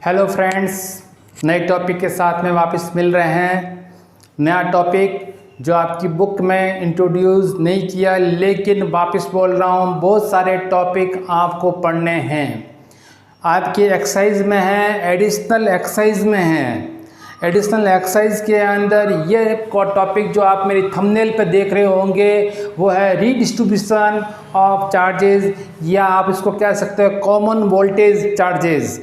Hello friends, नए topic के साथ में वापस मिल रहे हैं। नया टॉपिक जो आपकी बुक में इंट्रोड्यूस नहीं किया, लेकिन वापस बोल रहा हूँ, बहुत सारे टॉपिक आपको पढ़ने हैं। आपके एक्सरसाइज में है, एडिशनल एक्सरसाइज में है। एडिशनल एक्सरसाइज के अंदर ये टॉपिक जो आप मेरी थंबनेल पे देख रहे होंगे वो है रीडिस्ट्रीब्यूशन ऑफ चार्जेस, या आप इसको कह सकते हो कॉमन वोल्टेज चार्जेस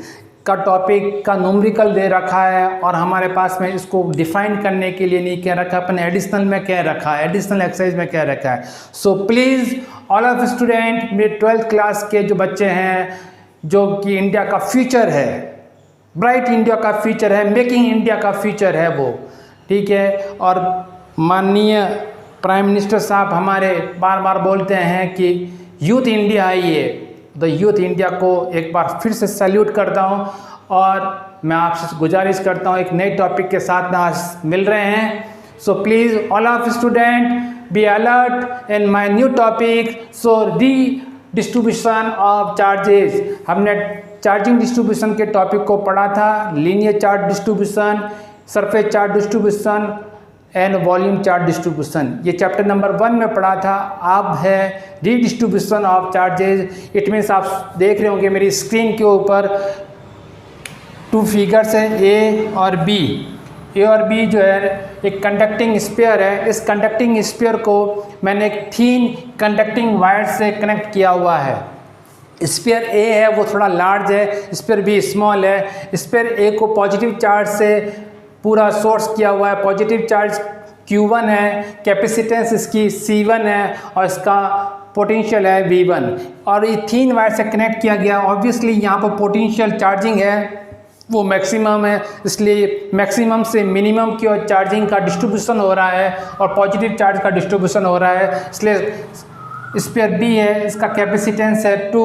का टॉपिक का न्यूमेरिकल दे रखा है, और हमारे पास में इसको डिफाइन करने के लिए नहीं कह रखा, अपन एडिशनल में कह रखा है, एडिशनल एक्सरसाइज में कह रखा है। So please all of student, मेरे 12th क्लास के जो बच्चे हैं, जो कि इंडिया का फ्यूचर है, ब्राइट इंडिया का फ्यूचर है, मेकिंग इंडिया का फ्यूचर है वो, ठीक है। और माननीय प्राइम मिनिस्टर साहब हमारे बार बार बोलते हैं कि यूथ इंडिया है ये, तो यूथ इंडिया को एक बार फिर से सैल्यूट करता हूँ, और मैं आपसे गुजारिश करता हूँ एक नए टॉपिक के साथ में आज मिल रहे हैं। So please all of student be alert in my new topic. So distribution of charges, हमने चार्जिंग डिस्ट्रीब्यूशन के टॉपिक को पढ़ा था, linear charge distribution, surface charge distribution and volume charge distribution, ये चैप्टर नंबर 1 में पढ़ा था। अब है redistribution of charges. It means आप देख रहे होंगे मेरी स्क्रीन के ऊपर 2 फिगर्स हैं, ए और बी। ए और बी जो है एक कंडक्टिंग स्फीयर है। इस कंडक्टिंग स्फीयर को मैंने एक थीन कंडक्टिंग वायर से कनेक्ट किया हुआ है। स्फीयर ए है वो थोड़ा लार्ज है, स्फीयर बी स्मॉल है। स्फीयर ए को पॉजिटिव चार्ज से पूरा सोर्स किया हुआ है, पॉजिटिव चार्ज Q1 है, कैपेसिटेंस इसकी C1 है, और इसका पोटेंशियल है V1, और ये थीन वायर से कनेक्ट किया गया। ऑब्वियसली यहाँ पर पोटेंशियल चार्जिंग है वो मैक्सिमम है, इसलिए मैक्सिमम से मिनिमम की ओर चार्जिंग का डिस्ट्रीब्यूशन हो रहा है, और पॉजिटिव चार्ज का डिस्ट्रीब्यूशन हो रहा है। इसलिए स्फीयर बी है, इसका कैपेसिटेंस है 2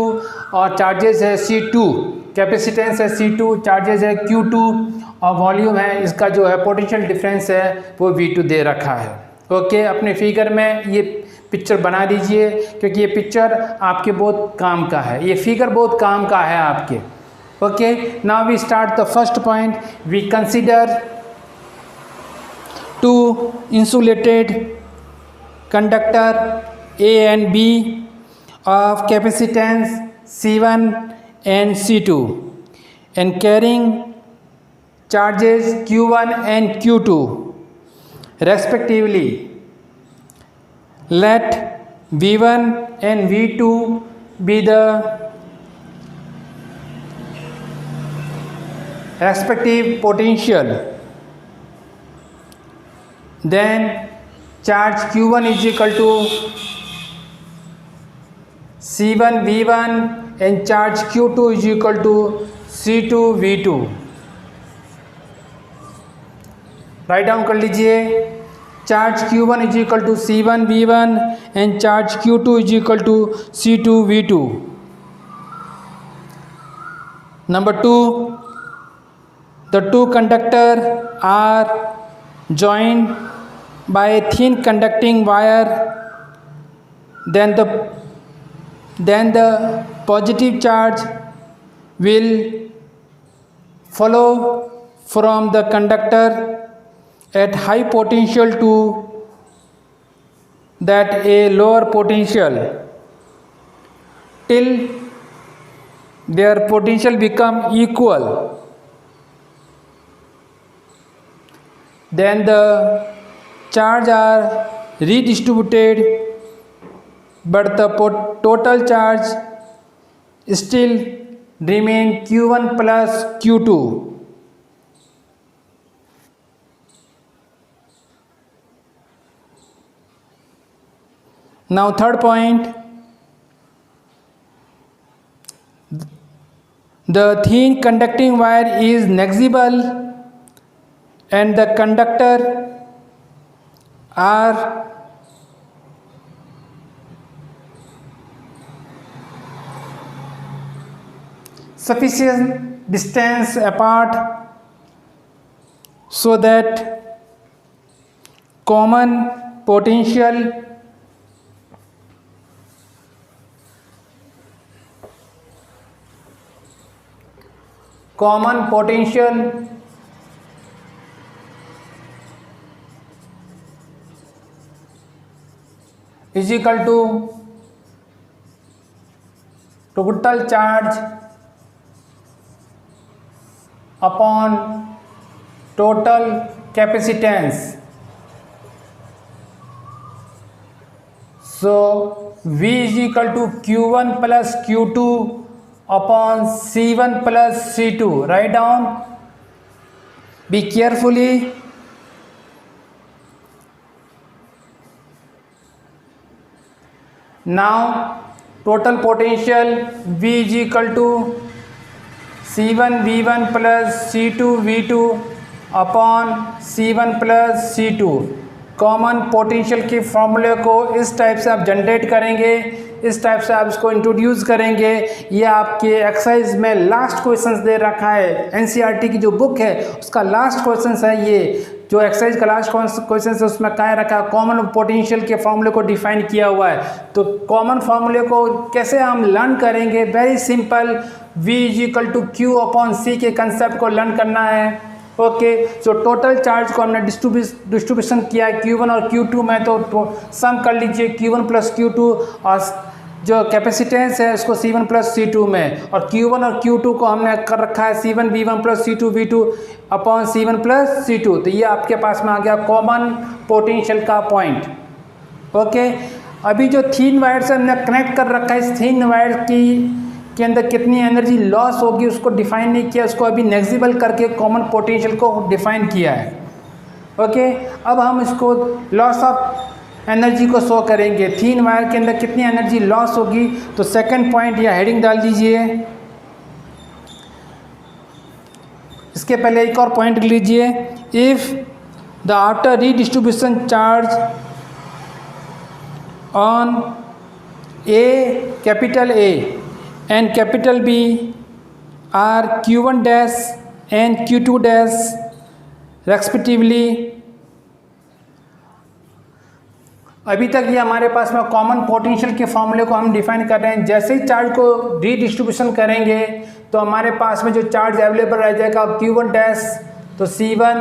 और चार्जेस है C2। कैपेसिटेंस है C2, चार्जेस है Q2, और वॉल्यूम है इसका जो है पोटेंशियल डिफरेंस है वो V2 दे रखा है। ओके, अपने फिगर में ये पिक्चर बना दीजिए, क्योंकि ये पिक्चर आपके बहुत काम का है, ये फिगर बहुत काम का है आपके। Okay, now we start the first point. We consider 2 insulated conductor A and B of capacitance C1 and C2 and carrying charges Q1 and Q2 respectively. Let V1 and V2 be the respective potential. Then charge Q1 is equal to C1 V1 and charge Q2 is equal to C2 V2। Write down कर लीजिए। Charge Q1 is equal to C1 V1 and charge Q2 is equal to C2 V2। Number 2, the 2 conductors are joined by a thin conducting wire, then the positive charge will flow from the conductor at high potential to that a lower potential till their potential become equal. Then the charge are redistributed, but the total charge still remain Q1 plus Q2. Now third point, the thin conducting wire is negligible and the conductor are sufficient distance apart so that common potential common potential is equal to total charge upon total capacitance. So V is equal to Q1 plus Q2 upon C1 plus C2. Write down. Be carefully. Now total potential V is equal to C1 V1 plus C2 V2 upon C1 plus C2. Common potential के फॉर्मूले को इस type से आप generate करेंगे, इस type से आप इसको इंट्रोड्यूस करेंगे। ये आपके एक्सरसाइज में लास्ट क्वेश्चंस दे रखा है, एनसीईआरटी की जो बुक है उसका लास्ट क्वेश्चंस है। ये जो एक्सरसाइज का लास्ट क्वेश्चन है उसमें क्या रखा है, कॉमन पोटेंशियल के फॉर्मूले को डिफाइन किया हुआ है। तो कॉमन फॉर्मूले को कैसे हम लर्न करेंगे, very simple, V is equal to Q upon C के कंसेप्ट को लर्न करना है। ओके, सो टोटल चार्ज को हमने डिस्ट्रीब्यूशन किया है Q1 और Q2 में, तो सम कर लीजिए Q1 प्लस Q2, और जो कैपेसिटेंस है उसको C1 प्लस C2 में, और Q1 और Q2 को हमने कर रखा है C1 V1 plus C2 V2 upon C1 plus C2। तो ये आपके पास में आ गया कॉमन पोटेंशियल का पॉइंट। ओके, अभी जो थिन वायर से हमने कनेक्ट कर रखा है, इस थिन वायर के अंदर कितनी एनर्जी लॉस होगी उसको डिफाइन नहीं किया, उसको अभी नेग्जिबल करके कॉमन पोटेंशियल को डिफाइन किया है। ओके, अब हम इसको लॉस ऑफ एनर्जी को शो करेंगे, थिन वायर के अंदर कितनी एनर्जी लॉस होगी। तो सेकंड पॉइंट या हेडिंग डाल दीजिए। इसके पहले एक और पॉइंट लीजिए, if the after redistribution charge on A capital A and capital B are Q1 dash and Q2 dash respectively। अभी तक ये हमारे पास में कॉमन पोटेंशियल के फॉर्मूले को हम डिफाइन कर रहे हैं। जैसे ही चार्ज को रीडिस्ट्रीब्यूशन करेंगे तो हमारे पास में जो चार्ज अवेलेबल रह जाएगा Q1 डैश तो C1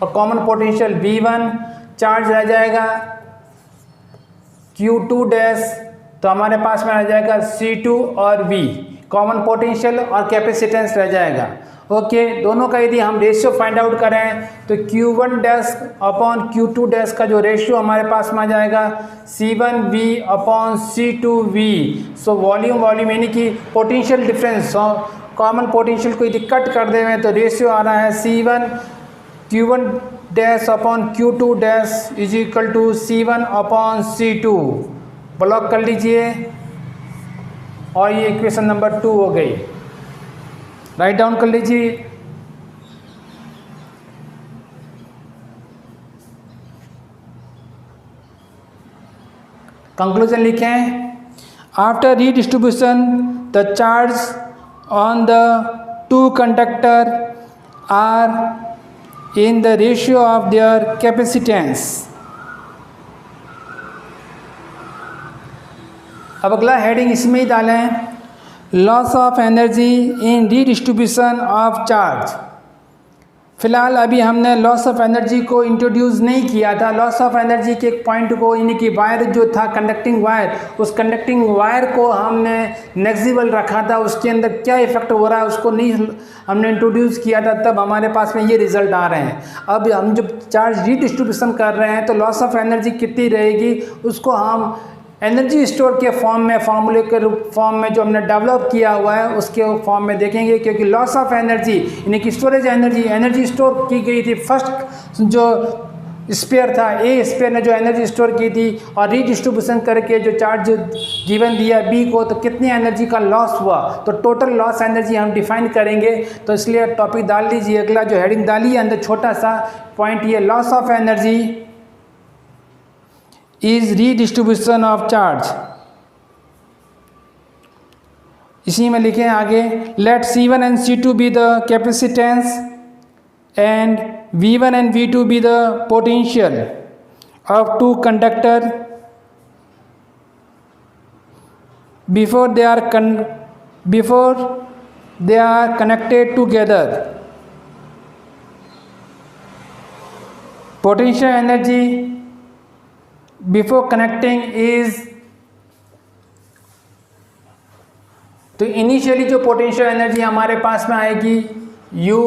और कॉमन पोटेंशियल V1, चार्ज रह जाएगा Q2 डैश तो हमारे पास में रह जाएगा C2 और V, कॉमन पोटेंशियल और कैपेसिटेंस रह जाएगा। ओके, दोनों का यदि हम रेशियो फाइंड आउट करें तो Q1 dash upon Q2 dash का जो रेशियो हमारे पास में आ जाएगा C1V upon C2V। So volume यानी कि पोटेंशियल डिफरेंस, कॉमन पोटेंशियल को यदि कट कर दें तो रेशियो आ रहा है C1 Q1 dash upon Q2 dash is equal to C1 upon C2। Block कर लीजिए और ये इक्वेशन नंबर 2 हो गई। राइट डाउन कर लीजिए। कंक्लूजन लिखें, after redistribution the charge on the two conductor are in the ratio of their capacitance. अब अगला हेडिंग इसमें ही डालें, loss of energy in redistribution of charge. फिलहाल अभी हमने लॉस ऑफ एनर्जी को इंट्रोड्यूस नहीं किया था। लॉस ऑफ एनर्जी के एक पॉइंट को, यानी कि वायर जो था कंडक्टिंग वायर, उस कंडक्टिंग वायर को हमने नेग्जिबल रखा था, उसके अंदर क्या इफेक्ट हो रहा है उसको नहीं हमने इंट्रोड्यूस किया था, तब हमारे पास में ये रिजल्ट आ रहे हैं। अब हम जब चार्ज रीडिस्ट्रीब्यूशन कर रहे हैं तो लॉस ऑफ एनर्जी कितनी रहेगी उसको हम एनर्जी स्टोर के फॉर्म में, फार्मूले के फॉर्म में जो हमने डेवलप किया हुआ है उसके फॉर्म में देखेंगे। क्योंकि लॉस ऑफ एनर्जी यानी कि स्टोरेज एनर्जी स्टोर की गई थी, फर्स्ट जो स्पेयर था ए स्पेयर ने जो एनर्जी स्टोर की थी और रीडिस्ट्रीब्यूशन करके जो चार्ज गिवन दिया बी को, तो कितनी एनर्जी का लॉस हुआ, तो टोटल लॉस एनर्जी हम डिफाइन करेंगे। तो इसलिए टॉपिक डाल लीजिए, अगला जो हेडिंग डाली है अंदर छोटा सा पॉइंट, ये loss of energy is redistribution of charge. इसी में लिखें आगे, let C1 and C2 be the capacitance and V1 and V2 be the potential of two conductor before they are connected together. Potential energy before connecting is, तो initially जो potential energy हमारे पास में आएगी U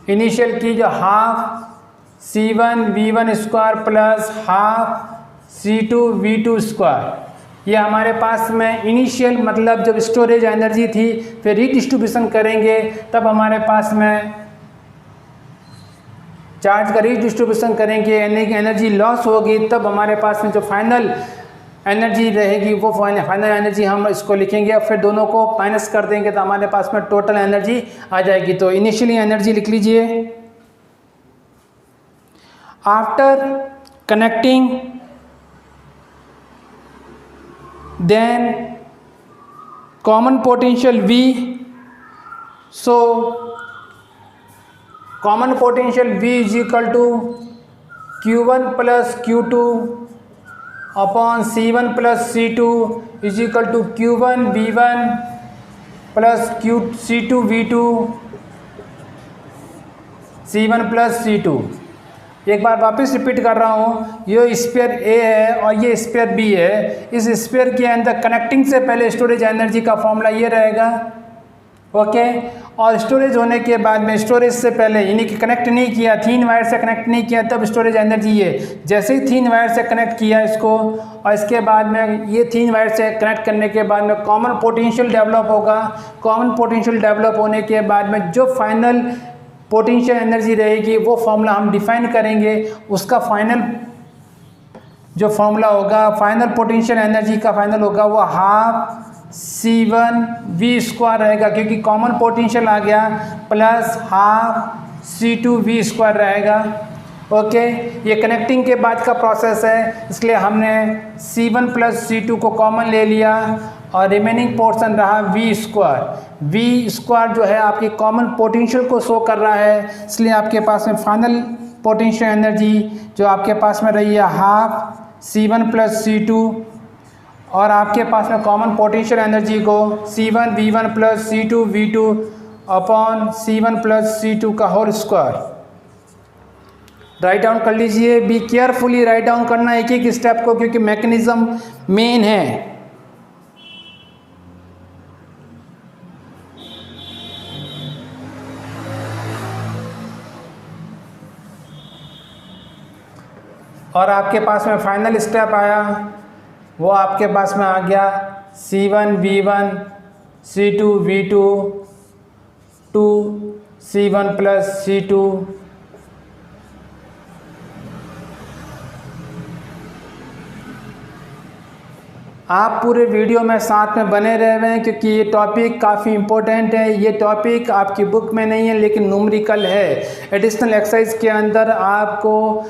initial की जो half C1 V1 square plus half C2 V2 square, ये हमारे पास में इनिशियल मतलब जब स्टोरेज एनर्जी थी, फिर रीडिस्ट्रीब्यूशन करेंगे तब हमारे पास में चार्ज का रीडिस्ट्रीब्यूशन करेंगे, यानी कि एनर्जी लॉस होगी, तब हमारे पास में जो फाइनल एनर्जी रहेगी वो फाइनल एनर्जी हम इसको लिखेंगे और फिर दोनों को माइनस कर देंगे तो हमारे पास में टोटल एनर्जी आ जाएगी। तो इनिशियली एनर्जी लिख लीजिए, after connecting then common potential V, so common potential V is equal to Q1 plus Q2 upon C1 plus C2 is equal to Q1 V1 plus C2 V2 C1 plus C2। एक बार वापस repeat कर रहा हूँ, ये sphere A है और ये sphere B है। इस स्फीयर के अंदर कनेक्टिंग से पहले स्टोरेज एनर्जी का फॉर्मूला ये रहेगा, ओके। और स्टोरेज होने के बाद में स्टोरेज से पहले यानी कि कनेक्ट नहीं किया, थिन वायर से कनेक्ट नहीं किया, तब स्टोरेज एनर्जी ये, जैसे ही थिन वायर से कनेक्ट किया इसको और इसके बाद में ये थिन वायर से कनेक्ट करने के बाद में कॉमन पोटेंशियल डेवलप होगा। कॉमन पोटेंशियल डेवलप होने के बाद में जो फाइनल पोटेंशियल एनर्जी रहेगी वो फॉर्मूला हम डिफाइन करेंगे, उसका फाइनल जो फॉर्मूला होगा फाइनल पोटेंशियल एनर्जी का फाइनल होगा वो हाफ C1 V स्क्वायर रहेगा, क्योंकि कॉमन पोटेंशियल आ गया, plus half C2 V square रहेगा, ओके। ये कनेक्टिंग के बाद का प्रोसेस है, इसलिए हमने C1 प्लस C2 को कॉमन ले लिया और रिमेनिंग पोर्शन रहा V स्क्वायर। V स्क्वायर जो है आपकी कॉमन पोटेंशियल को शो कर रहा है, इसलिए आपके पास में फाइनल पोटेंशियल एनर्जी जो आपके पास में रही है हाफ C1 प्लस C2, और आपके पास में कॉमन पोटेंशियल एनर्जी को C1 V1 plus C2 V2 upon C1 plus C2 का होल स्क्वायर राइट डाउन कर लीजिए। बी केयरफुली राइट डाउन करना एक एक स्टेप को, क्योंकि मैकेनिज्म मेन है। और आपके पास में फाइनल स्टेप आया, वो आपके पास में आ गया C1 V1 C2 V2 to C1 plus C2 आप पूरे वीडियो में साथ में बने रहे हुए हैं, क्योंकि ये टॉपिक काफ़ी इम्पोर्टेंट है। ये टॉपिक आपकी बुक में नहीं है लेकिन न्यूमेरिकल है। एडिशनल एक्सरसाइज के अंदर आपको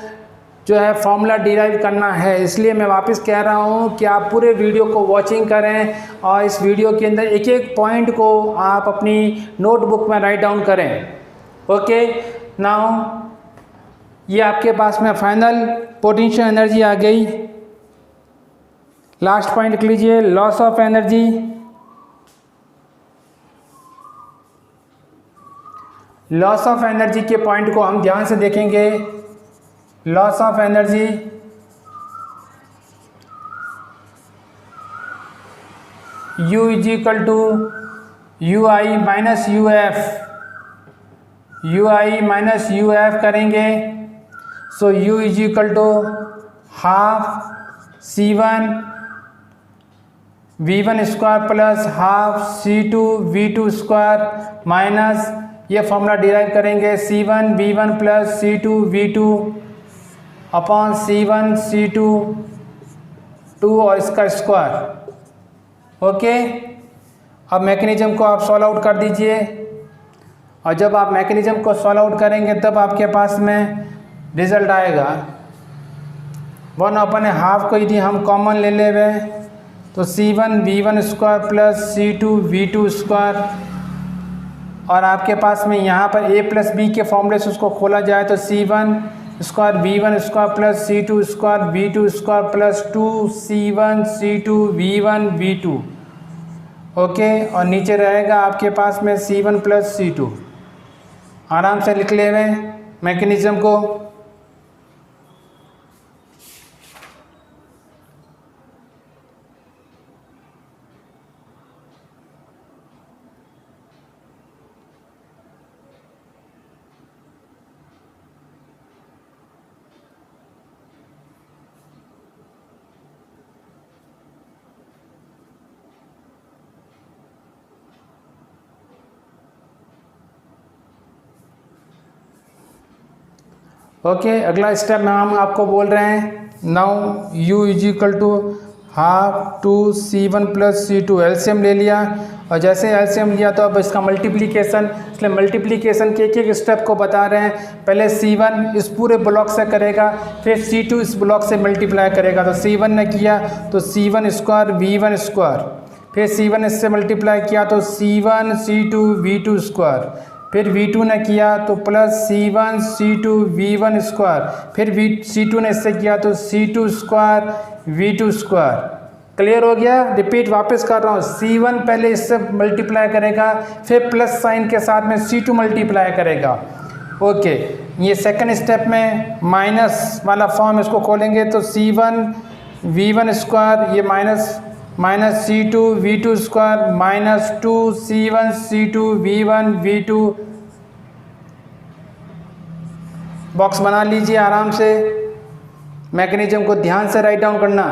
जो है फॉर्मूला डिराइव करना है, इसलिए मैं वापस कह रहा हूँ कि आप पूरे वीडियो को वॉचिंग करें और इस वीडियो के अंदर एक एक पॉइंट को आप अपनी नोटबुक में राइट डाउन करें, ओके। नाउ ये आपके पास में फाइनल पोटेंशियल एनर्जी आ गई। लास्ट पॉइंट लिख लीजिए, loss of energy. Loss of energy के पॉइंट को हम ध्यान से देखेंगे। Loss of energy U is equal to UI minus UF, UI minus UF करेंगे, so U is equal to half C1 V1 square plus half C2 V2 square minus ये formula derive करेंगे C1 V1 plus C2 V2 upon C1 C2 2 और इसका square, okay. अब mechanism को आप solve out कर दीजिए, और जब आप मैकेनिज्म को सॉल्व आउट करेंगे तब आपके पास में रिजल्ट आएगा। 1/2 को यदि हम कॉमन ले लेवे तो C1 V1 square plus C2 V2 square, और आपके पास में यहाँ पर A प्लस B के फॉर्मूले से उसको खोला जाए तो C1 square V1 square plus C2 square V2 square plus 2 C1 C2 V1 V2 okay, और नीचे रहेगा आपके पास में C1 प्लस C2। आराम से लिख ले हुए मैकेनिज्म को। ओके, अगला स्टेप में हम आपको बोल रहे हैं now U is equal to half two C1 plus C2। LCM ले लिया, और जैसे एलसीएम लिया तो अब इसका मल्टीप्लिकेशन, इसलिए मल्टीप्लिकेशन के एक स्टेप को बता रहे हैं। पहले C1 इस पूरे ब्लॉक से करेगा, फिर C2 इस ब्लॉक से मल्टीप्लाई करेगा। तो C1 ने किया तो C1 स्क्वायर V1 स्क्वायर, फिर C1 इससे मल्टीप्लाई किया तो C1 C2 V2 स्क्वायर, फिर V2 ने किया तो plus C1 C2 V1 square, फिर C2 ने इससे किया तो C2 square V2 square. Clear हो गया? रिपीट वापस कर रहा हूँ। C1 पहले इससे मल्टीप्लाई करेगा, फिर प्लस साइन के साथ में C2 मल्टीप्लाई करेगा। ओके, ये सेकंड स्टेप में माइनस वाला फॉर्म इसको खोलेंगे तो C1 V1 स्क्वायर, ये minus C2 V2 square minus 2 C1 C2 V1 V2। Box बना लीजिए आराम से। मैकेनिज्म को ध्यान से राइट डाउन करना।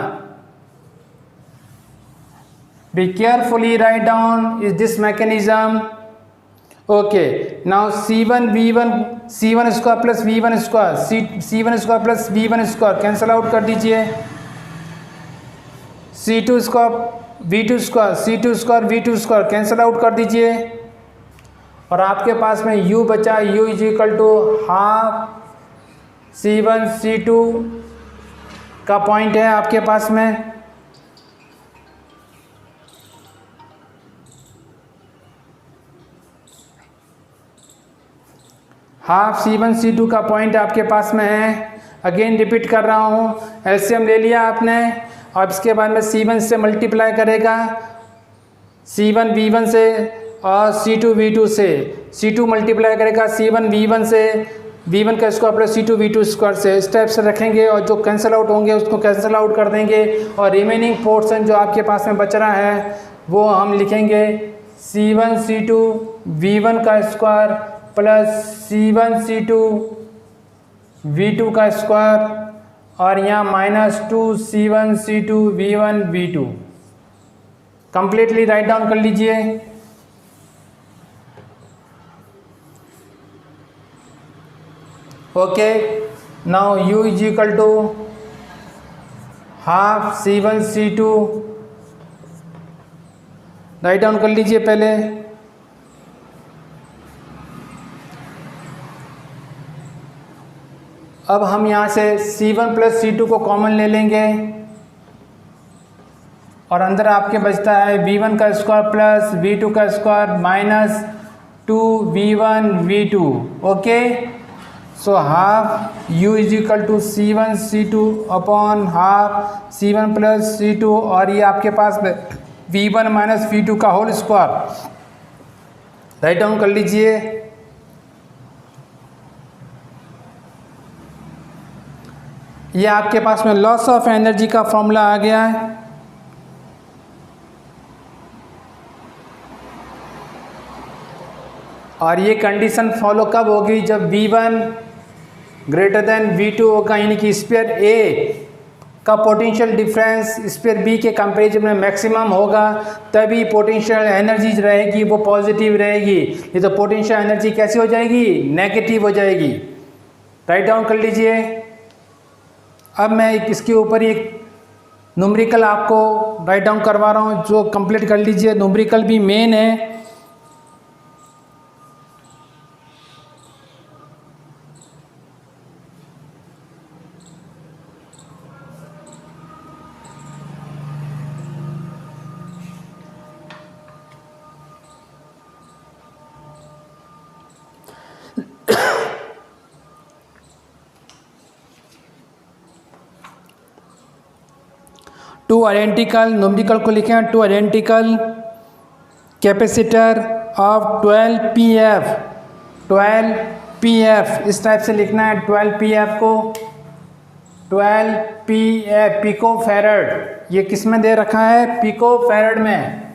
Be carefully write down is this mechanism. Okay, now C1 square plus V1 square, C1 square plus V1 square cancel out कर दीजिए। C2 square V2 square, C2 square V2 square cancel out कर दीजिए, और आपके पास में U बचा। U is equal to half C1 C2 का पॉइंट है आपके पास में। हाफ C1 C2 का पॉइंट आपके पास में है। अगेन रिपीट कर रहा हूँ, एलसीएम ले लिया आपने, अब इसके बाद में C1 से मल्टीप्लाई करेगा, C1 V1 से और C2 V2 से। C2 मल्टीप्लाई करेगा C1 V1 से, V1 का square plus C2 V2 square से। इस टाइप से रखेंगे, और जो कैंसिल आउट होंगे उसको कैंसिल आउट कर देंगे, और रिमेनिंग पोर्शन जो आपके पास में बच रहा है वो हम लिखेंगे C1 C2 V1 का square plus C1 C2 V2 का स्क्वायर, और यहाँ minus 2 C1 C2 V1 V2। Completely right down कर लीजिए। Okay, now U is equal to half C1 C2, write down कर लीजिए पहले। अब हम यहाँ से C1 प्लस C2 को कॉमन ले लेंगे, और अंदर आपके बचता है V1 का स्क्वायर प्लस V2 का square minus 2 V1 V2। Okay, so half U is equal to C1 C2 upon half C1 plus C2, और ये आपके पास V1 माइनस V2 का होल स्क्वायर। राइट डाउन कर लीजिए। ये आपके पास में लॉस ऑफ एनर्जी का फॉर्मूला आ गया है। और ये कंडीशन फॉलो कब होगी? जब V1 ग्रेटर देन V2 होगा, यानी कि स्फीयर A का पोटेंशियल डिफरेंस स्फीयर B के कंपेरिजन में मैक्सिमम होगा, तभी पोटेंशियल एनर्जी रहेगी वो पॉजिटिव रहेगी। ये तो पोटेंशियल एनर्जी कैसी हो जाएगी? नेगेटिव हो जाएगी। राइट डाउन कर लीजिए। अब मैं इसके ऊपर एक न्यूमेरिकल आपको राइट डाउन करवा रहा हूँ, जो कंप्लीट कर लीजिए। न्यूमेरिकल भी मेन है। टू आइडेंटिकल न्यूमेरिकल को लिखे हैं, two identical capacitor of 12 pf इस टाइप से लिखना है 12 pf को। 12 pf पिको फैरड, ये किस में दे रखा है? पिको फैरड में।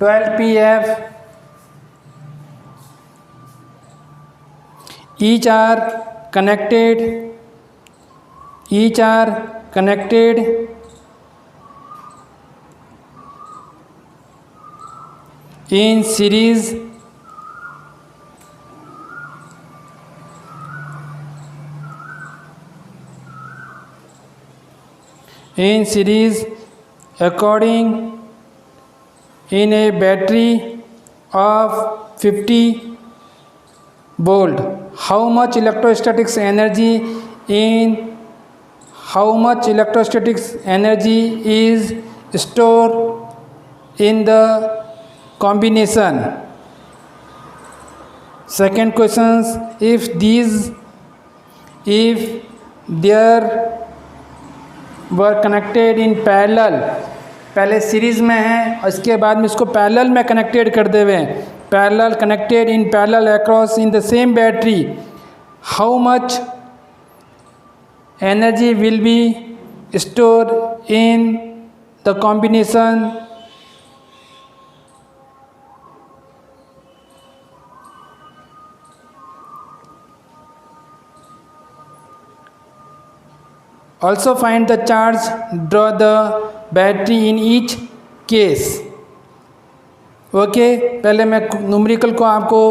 12 pf each are connected in series according in a battery of 50 volt. How much electrostatic energy is stored in the combination? Second question, if there were connected in parallel, पहले series में है और इसके बाद में इसको parallel में connected कर देवे, parallel connected in parallel across in the same battery, how much energy will be store in the combination? Also find the charge, draw the battery in each case. Okay, पहले मैं numerical को आपको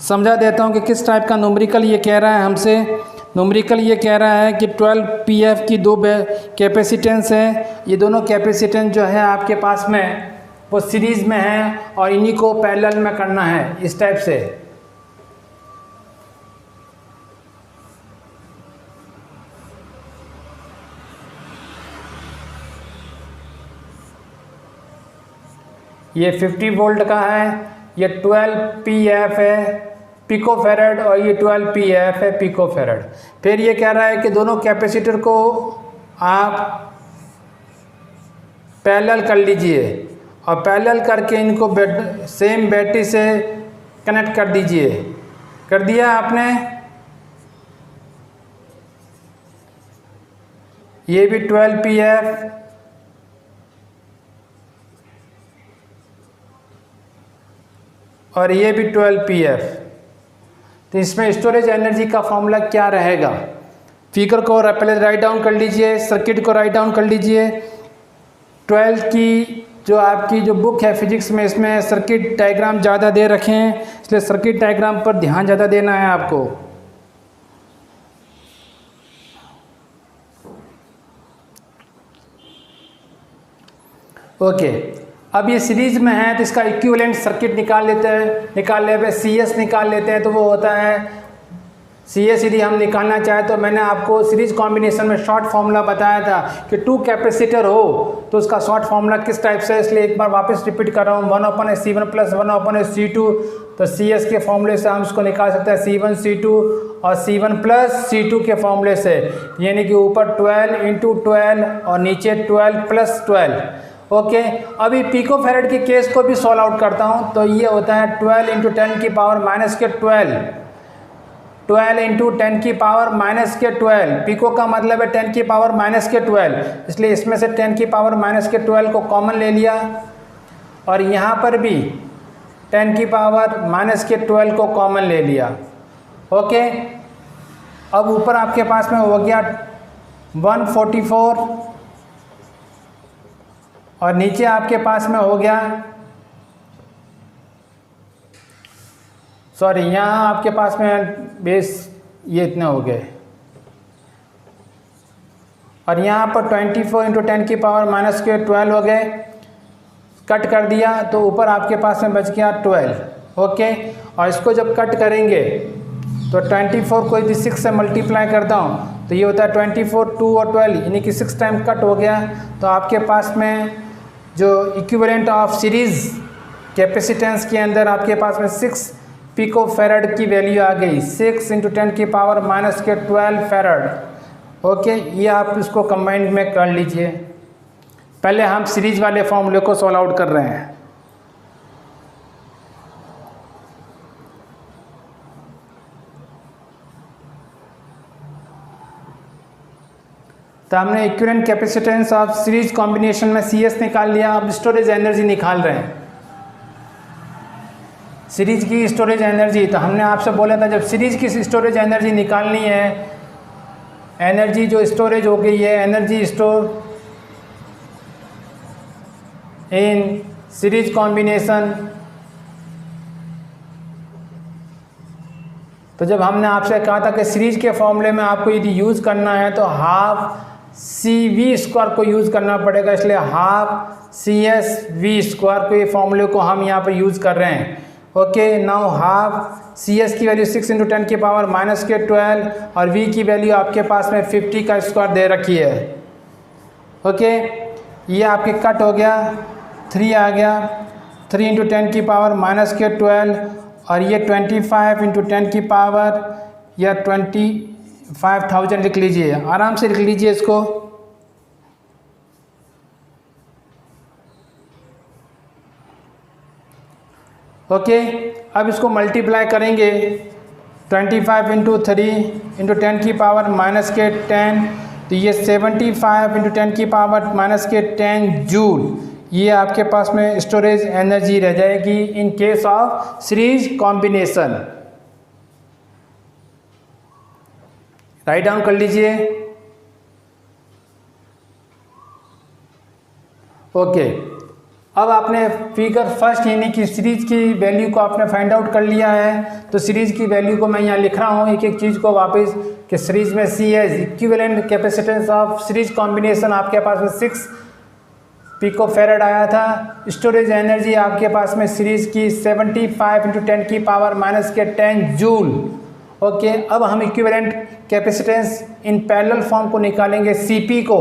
समझा देता हूँ कि किस टाइप का न्यूमेरिकल ये कह रहा है हमसे। न्यूमेरिकल ये कह रहा है कि 12 pf की दो कैपेसिटेंस हैं, ये दोनों कैपेसिटेंस जो है आपके पास में वो सीरीज़ में है और इन्हीं को पैरेलल में करना है इस टाइप से। ये 50 वोल्ट का है, ये 12 pf है पिको फैरड और ये 12 pf है पिको फैरड। फिर ये कह रहा है कि दोनों कैपेसिटर को आप पैरेलल कर लीजिए और पैरेलल करके इनको सेम बैटरी से कनेक्ट कर दीजिए। कर दिया आपने? ये भी 12 pf और ये भी 12 pf। तो इसमें स्टोरेज एनर्जी का फॉर्मूला क्या रहेगा? फिगर को पहले राइट डाउन कर लीजिए, सर्किट को राइट डाउन कर लीजिए। 12 की जो आपकी जो बुक है फिजिक्स में, इसमें सर्किट डायग्राम ज़्यादा दे रखे हैं, इसलिए सर्किट डायग्राम पर ध्यान ज़्यादा देना है आपको। ओके, अब ये सीरीज में है तो इसका इक्विवेलेंट सर्किट निकाल लेते हैं, सी एस निकाल लेते हैं। तो वो होता है सी एस यदि हम निकालना चाहें तो मैंने आपको सीरीज कॉम्बिनेशन में शॉर्ट फार्मूला बताया था कि 2 कैपेसिटर हो तो उसका शॉर्ट फार्मूला किस टाइप से, इसलिए एक बार वापस रिपीट कर रहा हूँ। 1/C1 प्लस 1/C2, तो सी एस के फॉर्मूले से हम इसको निकाल सकते हैं C1 C2 और C1 प्लस C2 के फॉर्मूले से, यानी कि ऊपर 12 × 12 और नीचे 12 + 12। ओके, अभी पिको फैरड के केस को भी सॉल्व आउट करता हूँ। तो ये होता है 12 × 10 की पावर माइनस के 12, 12 × 10 की पावर माइनस के 12। पिको का मतलब है 10 की पावर माइनस के 12, इसलिए इसमें से 10 की पावर माइनस के 12 को कॉमन ले लिया और यहाँ पर भी 10 की पावर माइनस के 12 को कॉमन ले लिया। ओके, अब ऊपर आपके पास में हो गया 144 और नीचे आपके पास में हो गया, सॉरी यहाँ आपके पास में बेस ये इतने हो गए और यहाँ पर 24 × 10 की पावर माइनस के 12 हो गए। कट कर दिया तो ऊपर आपके पास में बच गया 12। ओके, और इसको जब कट करेंगे तो 24 को यदि 6 से मल्टीप्लाई करता हूँ तो ये होता है 24, 2 और 12, यानी कि 6 टाइम कट हो गया। तो आपके पास में जो इक्विवेलेंट ऑफ सीरीज कैपेसिटेंस के अंदर आपके पास में 6 पिको फैरड की वैल्यू आ गई, 6 × 10 की पावर माइनस के 12 फैरड। ओके, ये आप इसको कंबाइंड में कर लीजिए। पहले हम सीरीज वाले फॉर्मूले को सॉल्व आउट कर रहे हैं। तो हमने equivalent capacitance of series combination में CS निकाल लिया। अब स्टोरेज एनर्जी निकाल रहे हैं, सीरीज की स्टोरेज एनर्जी। तो हमने आपसे बोला था जब सीरीज की स्टोरेज एनर्जी निकालनी है, एनर्जी जो स्टोरेज हो गई है, energy store in series combination. तो जब हमने आपसे कहा था कि सीरीज के फॉर्मूले में आपको यदि यूज़ करना है तो हाफ CV² को यूज़ करना पड़ेगा, इसलिए हाफ CS V² को, ये फॉर्मूले को हम यहाँ पर यूज़ कर रहे हैं। ओके, नाउ हाफ CS की वैल्यू 6 × 10⁻⁻12 और V की वैल्यू आपके पास में 50 का स्क्वायर दे रखी है। ओके, ये आपके कट हो गया, 3 आ गया, 3 × 10⁻⁻12 और ये 25 × 10 या 25,000 लिख लीजिए, आराम से लिख लीजिए इसको। ओके, अब इसको मल्टीप्लाई करेंगे 25 × 3 × 10⁻⁻10, तो ये 75 × 10⁻⁻10 जूल, ये आपके पास में स्टोरेज एनर्जी रह जाएगी in case of series combination. Right down कर लीजिए। ओके, अब आपने फिगर फर्स्ट यानी कि सीरीज की वैल्यू को आपने फाइंड आउट कर लिया है। तो सीरीज की वैल्यू को मैं यहाँ लिख रहा हूँ एक एक चीज़ को वापस, कि सीरीज में CS equivalent capacitance of series combination आपके पास में 6 पिकोफैरड आया था। स्टोरेज एनर्जी आपके पास में सीरीज की 75 × 10⁻⁻10 जूल। ओके, अब हम equivalent capacitance in parallel form को निकालेंगे CP को।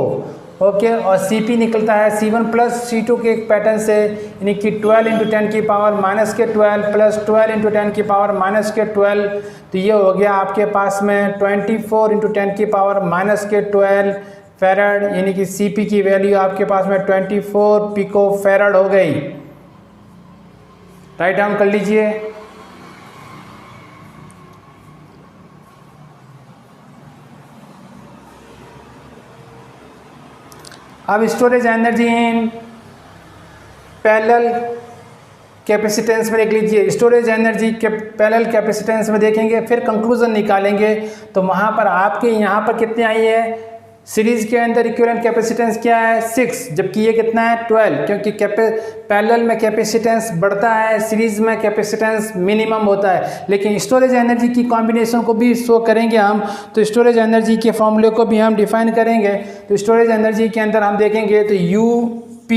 ओके, और CP निकलता है C1 + C2 के एक पैटर्न से, यानी कि 12 × 10⁻⁻12 + 12 × 10⁻⁻12। तो ये हो गया आपके पास में 24 × 10⁻⁻12 फैरड, यानी कि CP की वैल्यू आपके पास में 24 पिकोफैरड हो गई। राइट डाउन कर लीजिए। अब storage energy in parallel capacitance में लिख लीजिए। स्टोरेज एनर्जी के पैरेलल कैपेसिटेंस में देखेंगे, फिर कंक्लूजन निकालेंगे। तो वहाँ पर आपके यहाँ पर कितने आई है, सीरीज के अंदर इक्विवेलेंट कैपेसिटेंस क्या है 6, जबकि ये कितना है 12, क्योंकि पैरेलल में कैपेसिटेंस बढ़ता है, सीरीज में कैपेसिटेंस मिनिमम होता है। लेकिन स्टोरेज एनर्जी की कॉम्बिनेशन को भी शो करेंगे हम, तो स्टोरेज एनर्जी के फॉर्मूले को भी हम डिफाइन करेंगे। तो स्टोरेज एनर्जी के अंदर हम देखेंगे तो UP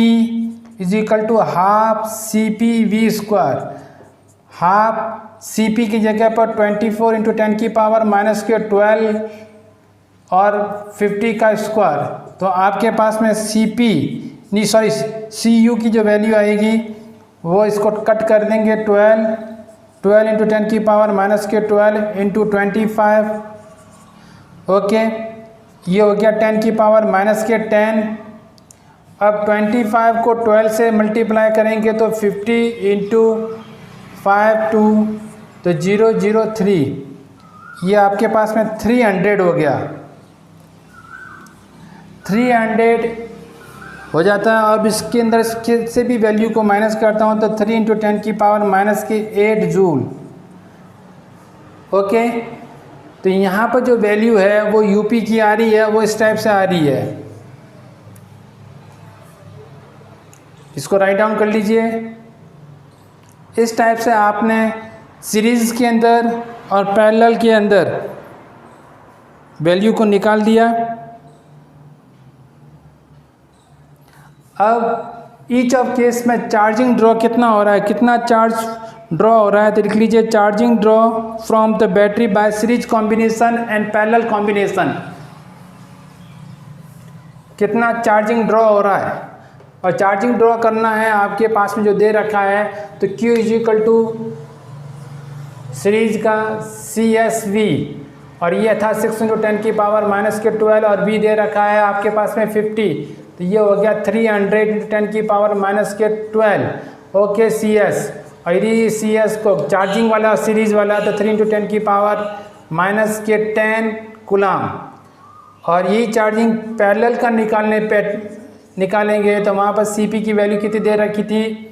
= half CP_V²। Half CP की जगह पर 24 × 10⁻⁻12 और 50 का स्क्वायर, तो आपके पास में CU की जो वैल्यू आएगी वो इसको कट कर देंगे 12 × 10⁻⁻12 × 25। ओके, ये हो गया 10⁻⁻10। अब 25 को 12 से मल्टीप्लाई करेंगे तो 50 × 5 तो 003, ये आपके पास में 300 हो गया, 300 हो जाता है। अब इसके अंदर से भी वैल्यू को माइनस करता हूँ तो 3 × 10⁻⁻8 जूल। ओके, तो यहाँ पर जो वैल्यू है वो UP की आ रही है, वो इस टाइप से आ रही है। इसको राइट डाउन कर लीजिए। इस टाइप से आपने सीरीज़ के अंदर और पैरेलल के अंदर वैल्यू को निकाल दिया। अब ईच ऑफ केस में चार्जिंग ड्रॉ कितना हो रहा है, कितना चार्ज ड्रॉ हो रहा है, तो लिख लीजिए charging draw from the battery bye series combination and parallel combination. कितना चार्जिंग ड्रॉ हो रहा है, और चार्जिंग ड्रॉ करना है आपके पास में जो दे रखा है, तो Q = सीरीज का CSV, और ये था 6 × 10⁻⁻12 और V दे रखा है आपके पास में 50। तो ये हो गया 300 इंटू 10 की पावर माइनस के 12। ओके CS, और यदि CS को चार्जिंग वाला सीरीज वाला तो 3 इंटू 10 की पावर माइनस के 10 कूलम। और यही चार्जिंग पैरेलल का निकालेंगे तो वहाँ पर CP की वैल्यू कितनी दे रखी थी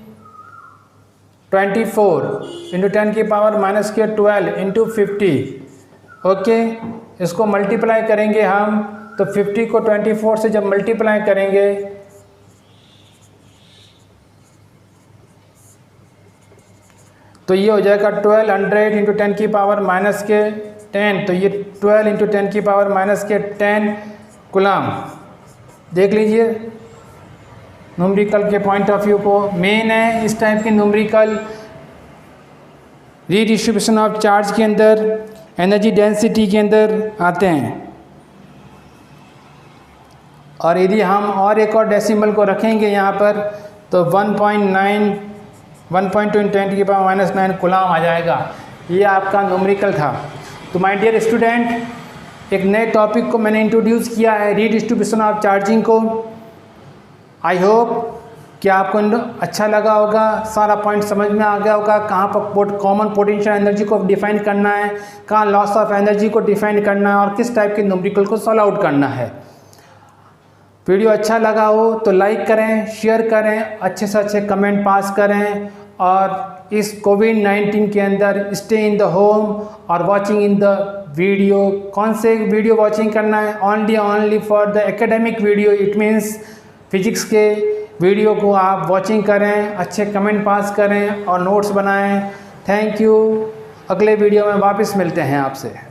24 इंटू 10 की पावर माइनस के 12 इंटू 50। ओके, इसको मल्टीप्लाई करेंगे हम तो 50 को 24 से जब मल्टीप्लाई करेंगे तो ये हो जाएगा 1200 इंटू 10 की पावर माइनस के 10। तो ये 12 इंटू 10 की पावर माइनस के 10 कूलम। देख लीजिए न्यूमेरिकल के पॉइंट ऑफ व्यू को मेन है इस टाइप के न्यूमेरिकल रीडिस्ट्रीब्यूशन ऑफ चार्ज के अंदर एनर्जी डेंसिटी के अंदर आते हैं। और यदि हम और एक और डेसिमल को रखेंगे यहाँ पर तो 1.2 10 की पावर माइनस 9 कूलम आ जाएगा। ये आपका न्यूमेरिकल था। तो माय डियर स्टूडेंट, एक नए टॉपिक को मैंने इंट्रोड्यूस किया है रीडिस्ट्रीब्यूशन ऑफ चार्जिंग को। आई होप कि आपको अच्छा लगा होगा, सारा पॉइंट समझ में आ गया होगा, कहाँ पर कॉमन पोटेंशियल एनर्जी को डिफाइन करना है, कहाँ लॉस ऑफ एनर्जी को डिफाइन करना है और किस टाइप के न्यूमेरिकल को सॉल्व आउट करना है। वीडियो अच्छा लगा हो तो लाइक करें, शेयर करें, अच्छे से अच्छे कमेंट पास करें और इस कोविड-19 के अंदर स्टे इन द होम और वॉचिंग इन द वीडियो। कौन से वीडियो वॉचिंग करना है? Only for the academic video. It means physics के वीडियो को आप वॉचिंग करें, अच्छे कमेंट पास करें और नोट्स बनाएं। Thank you. अगले वीडियो में वापस मिलते हैं आपसे।